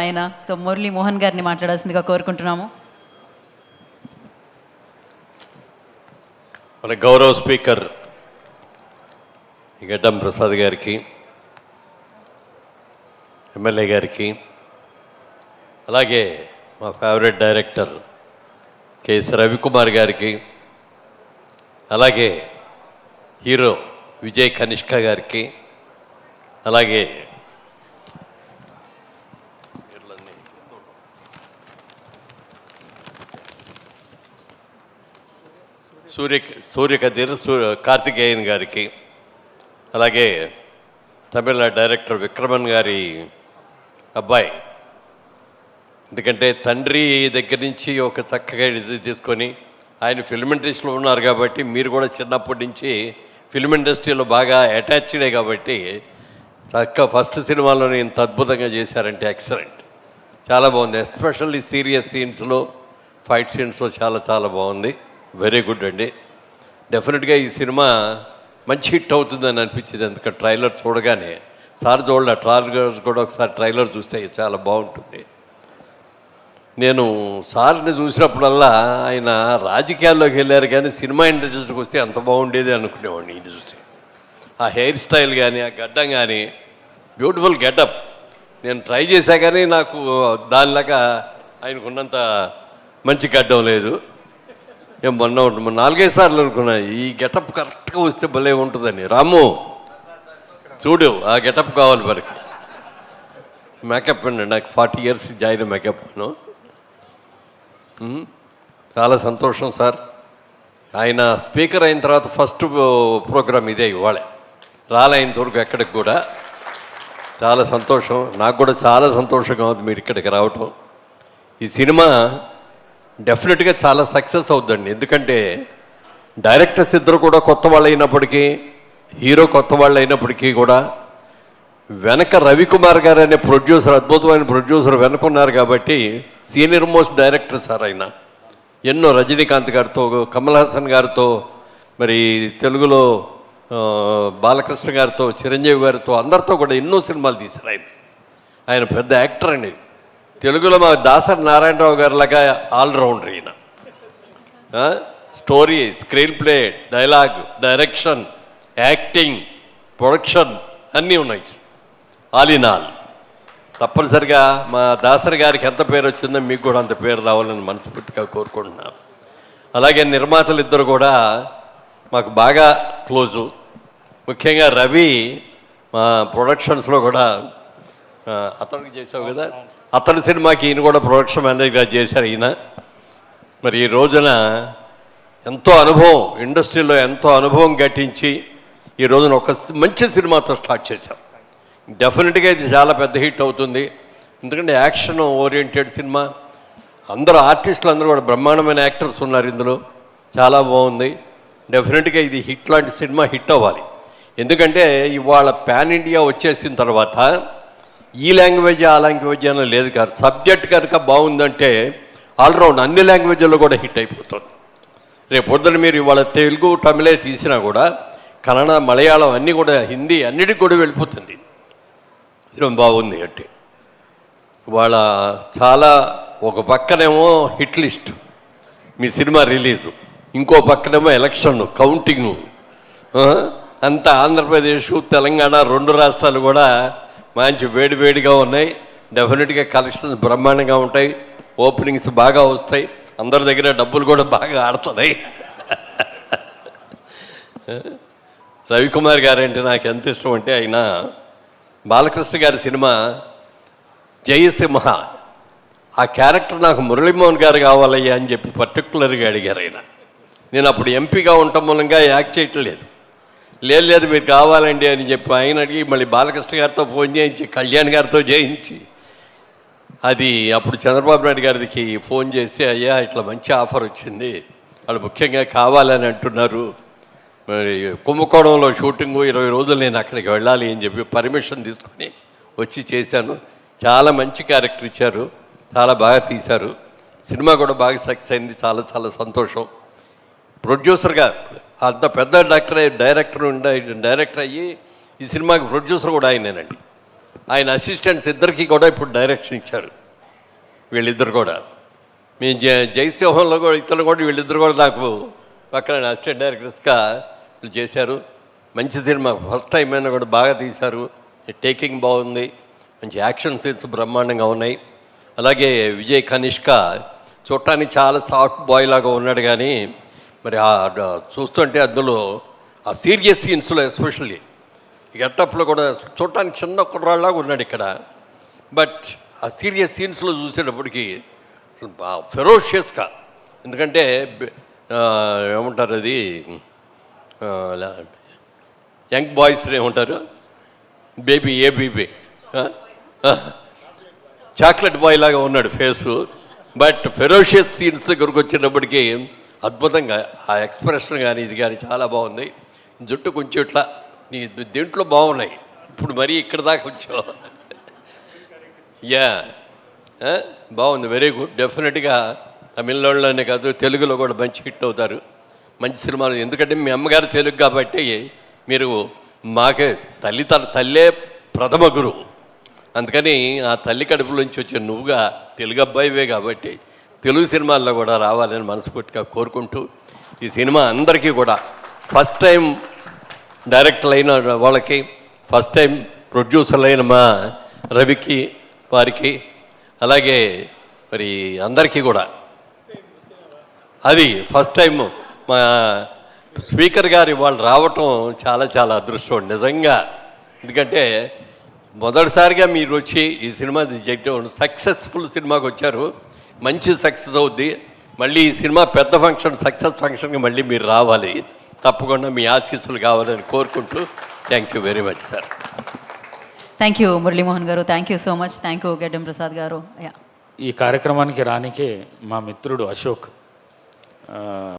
ఆయన సో మురళీ మోహన్ గారిని మాట్లాడాల్సిందిగా కోరుకుంటున్నాము. మన గౌరవ స్పీకర్ గడ్డం ప్రసాద్ గారికి, ఎమ్మెల్యే గారికి, అలాగే మా ఫేవరెట్ డైరెక్టర్ కెఎస్ రవికుమార్ గారికి, అలాగే హీరో విజయ్ కనిష్క గారికి, అలాగే సూర్యకదీర్ కార్తికేయన్ గారికి, అలాగే తమిళనాడు డైరెక్టర్ విక్రమన్ గారి అబ్బాయి, ఎందుకంటే తండ్రి దగ్గర నుంచి ఒక చక్కగా ఇది తీసుకొని ఆయన ఫిల్మ్ ఇండస్ట్రీలో ఉన్నారు కాబట్టి మీరు కూడా చిన్నప్పటి నుంచి ఫిల్మ్ ఇండస్ట్రీలో బాగా అటాచ్డే కాబట్టి చక్క ఫస్ట్ సినిమాలోనే ఇంత అద్భుతంగా చేశారంటే ఎక్సలెంట్, చాలా బాగుంది. ఎస్పెషల్లీ సీరియస్ సీన్స్లో, ఫైట్ సీన్స్లో చాలా చాలా బాగుంది. వెరీ గుడ్ అండి. డెఫినెట్గా ఈ సినిమా మంచి హిట్ అవుతుందని అనిపించింది. ఎందుకంటే ట్రైలర్ చూడగానే సార్ చూడాలి, ట్రైలర్ కూడా ఒకసారి ట్రైలర్ చూస్తే చాలా బాగుంటుంది. నేను సార్ని చూసినప్పుడల్లా ఆయన రాజకీయాల్లోకి వెళ్ళారు కానీ సినిమా ఇండస్ట్రీకి వస్తే అంత బాగుండేది అనుకునేవాడిని. ఇది చూసి ఆ హెయిర్ స్టైల్ కానీ, ఆ గడ్డం కానీ, బ్యూటిఫుల్ గెటప్. నేను ట్రై చేశా కానీ నాకు దానిలాగా ఆయనకున్నంత మంచి గడ్డం లేదు. నేను మొన్న 4-5 సార్లు అనుకున్నా ఈ గెటప్ కరెక్ట్గా వస్తే భలే ఉంటుందని. రాము చూడు, ఆ గెటప్ కావాలి మనకి. మేకప్ అండి, నాకు 40 years జాయిన్ మేకప్. చాలా సంతోషం సార్. ఆయన స్పీకర్ అయిన తర్వాత ఫస్ట్ ప్రోగ్రామ్ ఇదే ఇవాళ, రాలైనంత వరకు ఎక్కడికి కూడా. చాలా సంతోషం, నాకు కూడా చాలా సంతోషంగా ఉంది మీరు ఇక్కడికి రావటం. ఈ సినిమా డెఫినెట్గా చాలా సక్సెస్ అవుతుందండి. ఎందుకంటే డైరెక్టర్స్ ఇద్దరు కూడా కొత్త వాళ్ళు అయినప్పటికీ, హీరో కొత్త వాళ్ళు అయినప్పటికీ కూడా వెనక రవికుమార్ గారు అనే ప్రొడ్యూసర్, అద్భుతమైన ప్రొడ్యూసర్ వెనుకున్నారు కాబట్టి సీనియర్ మోస్ట్ డైరెక్టర్ సార్ ఆయన. ఎన్నో రజనీకాంత్ గారితో, కమల్ హాసన్ గారితో, మరి తెలుగులో బాలకృష్ణ గారితో, చిరంజీవి గారితో, అందరితో కూడా ఎన్నో సినిమాలు తీశారు ఆయన పెద్ద యాక్టర్ అండి. తెలుగులో మా దాసరి నారాయణరావు గారిలాగా ఆల్రౌండర్ ఈయన. Story, screen play, dialogue, direction, acting, production అన్నీ ఉన్నాయి. All in all. తప్పనిసరిగా మా దాసరి గారికి ఎంత పేరు వచ్చిందో మీకు కూడా అంత పేరు రావాలని మనస్ఫూర్తిగా కోరుకుంటున్నాను. అలాగే నిర్మాతలు ఇద్దరు కూడా మాకు బాగా క్లోజు. ముఖ్యంగా రవి మా ప్రొడక్షన్స్లో కూడా అతనికి చేసావు కదా, అతని సినిమాకి ఈయన కూడా ప్రొడక్షన్ మేనేజర్గా చేశారు ఈయన. మరి ఈ రోజున ఎంతో అనుభవం, ఇండస్ట్రీలో ఎంతో అనుభవం గట్టించి ఈ రోజున ఒక మంచి సినిమాతో స్టార్ట్ చేశాం. డెఫినెట్గా ఇది చాలా పెద్ద హిట్ అవుతుంది. ఎందుకంటే యాక్షన్ ఓరియంటెడ్ సినిమా, అందరూ ఆర్టిస్టులు అందరూ కూడా బ్రహ్మాండమైన యాక్టర్స్ ఉన్నారు ఇందులో, చాలా బాగుంది. డెఫినెట్గా ఇది హిట్ లాంటి సినిమా హిట్ అవ్వాలి. ఎందుకంటే ఇవాళ పాన్ ఇండియా వచ్చేసిన తర్వాత ఈ లాంగ్వేజ్ ఆ లాంగ్వేజ్ అని లేదు కాదు. సబ్జెక్ట్ కనుక బాగుందంటే ఆల్రౌండ్ అన్ని లాంగ్వేజ్లో కూడా హిట్ అయిపోతుంది. రేపు పొద్దున మీరు ఇవాళ తెలుగు, తమిళే తీసినా కూడా కన్నడ, మలయాళం అన్నీ కూడా, హిందీ అన్నిటికి కూడా వెళ్ళిపోతుంది. బాగుంది అంటే ఇవాళ చాలా, ఒక పక్కనేమో హిట్ లిస్ట్ మీ సినిమా రిలీజు, ఇంకో పక్కనేమో ఎలక్షన్ కౌంటింగు, అంతా ఆంధ్రప్రదేశ్, తెలంగాణ 2 రాష్ట్రాలు కూడా మంచి వేడివేడిగా ఉన్నాయి. డెఫినెట్గా కలెక్షన్స్ బ్రహ్మాండంగా ఉంటాయి, ఓపెనింగ్స్ బాగా వస్తాయి, అందరి దగ్గర డబ్బులు కూడా బాగా ఆడుతున్నాయి. రవికుమార్ గారు అంటే నాకు ఎంత ఇష్టం అంటే, ఆయన బాలకృష్ణ గారి సినిమా జయసింహ, ఆ క్యారెక్టర్ నాకు మురళీమోహన్ గారు కావాలయ్యా అని చెప్పి పర్టికులర్గా అడిగారు ఆయన. నేను అప్పుడు ఎంపీగా ఉండటం మూలంగా యాక్ట్ చేయట్లేదు. లేదు మీరు కావాలండి అని చెప్పి ఆయన అడిగి మళ్ళీ బాలకృష్ణ గారితో ఫోన్ చేయించి, కళ్యాణ్ గారితో చేయించి, అది అప్పుడు చంద్రబాబు నాయుడు గారికి ఫోన్ చేసి, అయ్యా ఇట్లా మంచి ఆఫర్ వచ్చింది, వాళ్ళు ముఖ్యంగా కావాలని అంటున్నారు, మరి కుంభకోణంలో షూటింగు 20 రోజులు నేను అక్కడికి వెళ్ళాలి అని చెప్పి పర్మిషన్ తీసుకొని వచ్చి చేశాను. చాలా మంచి క్యారెక్టర్ ఇచ్చారు, చాలా బాగా తీశారు. సినిమా కూడా బాగా సక్సెస్ అయింది, చాలా చాలా సంతోషం. ప్రొడ్యూసర్గా అంత పెద్ద డైరెక్టర్ అయ్యి ఈ సినిమాకి ప్రొడ్యూసర్ కూడా ఆయనేనండి. ఆయన అసిస్టెంట్స్ ఇద్దరికి కూడా ఇప్పుడు డైరెక్షన్ ఇచ్చారు. వీళ్ళిద్దరు కూడా మీ జయసింహంలో కూడా ఇతరులు కూడా వీళ్ళిద్దరు కూడా నాకు పక్కన అసిస్టెంట్ డైరెక్టర్స్గా వీళ్ళు చేశారు. మంచి సినిమా, ఫస్ట్ టైం అయినా కూడా బాగా తీశారు. టేకింగ్ బాగుంది, మంచి యాక్షన్ సీన్స్ బ్రహ్మాండంగా ఉన్నాయి. అలాగే విజయ్ కనిష్క చూడటానికి చాలా సాఫ్ట్ బాయ్ లాగా ఉన్నాడు, కానీ మరి చూస్తుంటే అందులో ఆ సీరియస్ సీన్స్లో ఎస్పెషల్లీ గెటప్లో కూడా చూడటానికి చిన్న కుర్రాళ్ళలాగా ఉన్నాడు ఇక్కడ. బట్ ఆ సీరియస్ సీన్స్లో చూసేటప్పటికి ఫెరోషియస్గా, ఎందుకంటే ఏమంటారు అది యంగ్ బాయ్స్ని ఏమంటారు, బేబీ చాక్లెట్ బాయ్ లాగా ఉన్నాడు ఫేసు. బట్ ఫెరోషియస్ సీన్స్ దగ్గరకు వచ్చేటప్పటికి అద్భుతంగా ఆ ఎక్స్ప్రెషన్ కానీ ఇది కానీ చాలా బాగుంది. జుట్టు కొంచెం ఇట్లా నీ దీంట్లో బాగున్నాయి, ఇప్పుడు మరీ ఇక్కడ దాకా వచ్చావు. యా బాగుంది, వెరీ గుడ్. డెఫినెట్గా తమిళనాడులోనే కాదు తెలుగులో కూడా మంచి హిట్ అవుతారు, మంచి సినిమాలు. ఎందుకంటే మీ అమ్మగారు తెలుగు కాబట్టి మీరు మాకే తల్లే ప్రథమ గురువు. అందుకని ఆ తల్లి కడుపులోంచి వచ్చే నువ్వుగా తెలుగు అబ్బాయివే కాబట్టి తెలుగు సినిమాల్లో కూడా రావాలని మనస్ఫూర్తిగా కోరుకుంటూ, ఈ సినిమా అందరికీ కూడా ఫస్ట్ టైం డైరెక్టర్ అయిన వాళ్ళకి, ఫస్ట్ టైం ప్రొడ్యూసర్లు అయిన మా రవికి వారికి, అలాగే మరి అందరికీ కూడా అది ఫస్ట్ టైం మా స్పీకర్ గారు వాళ్ళు రావటం చాలా చాలా అదృష్టం నిజంగా. ఎందుకంటే మొదటిసారిగా మీరు వచ్చి ఈ సినిమా చేయటం సక్సెస్ఫుల్ సినిమాకి వచ్చారు, మంచి సక్సెస్ అవుద్ది. మళ్ళీ ఈ సినిమా పెద్ద సక్సెస్ ఫంక్షన్కి మళ్ళీ మీరు రావాలి, తప్పకుండా మీ ఆశీస్సులు కావాలని కోరుకుంటూ thank you very much sir. Thank you Muralimohan garu, thank you so much. Thank you Gaddam Prasad గారు. ఈ కార్యక్రమానికి రానికే మా మిత్రుడు అశోక్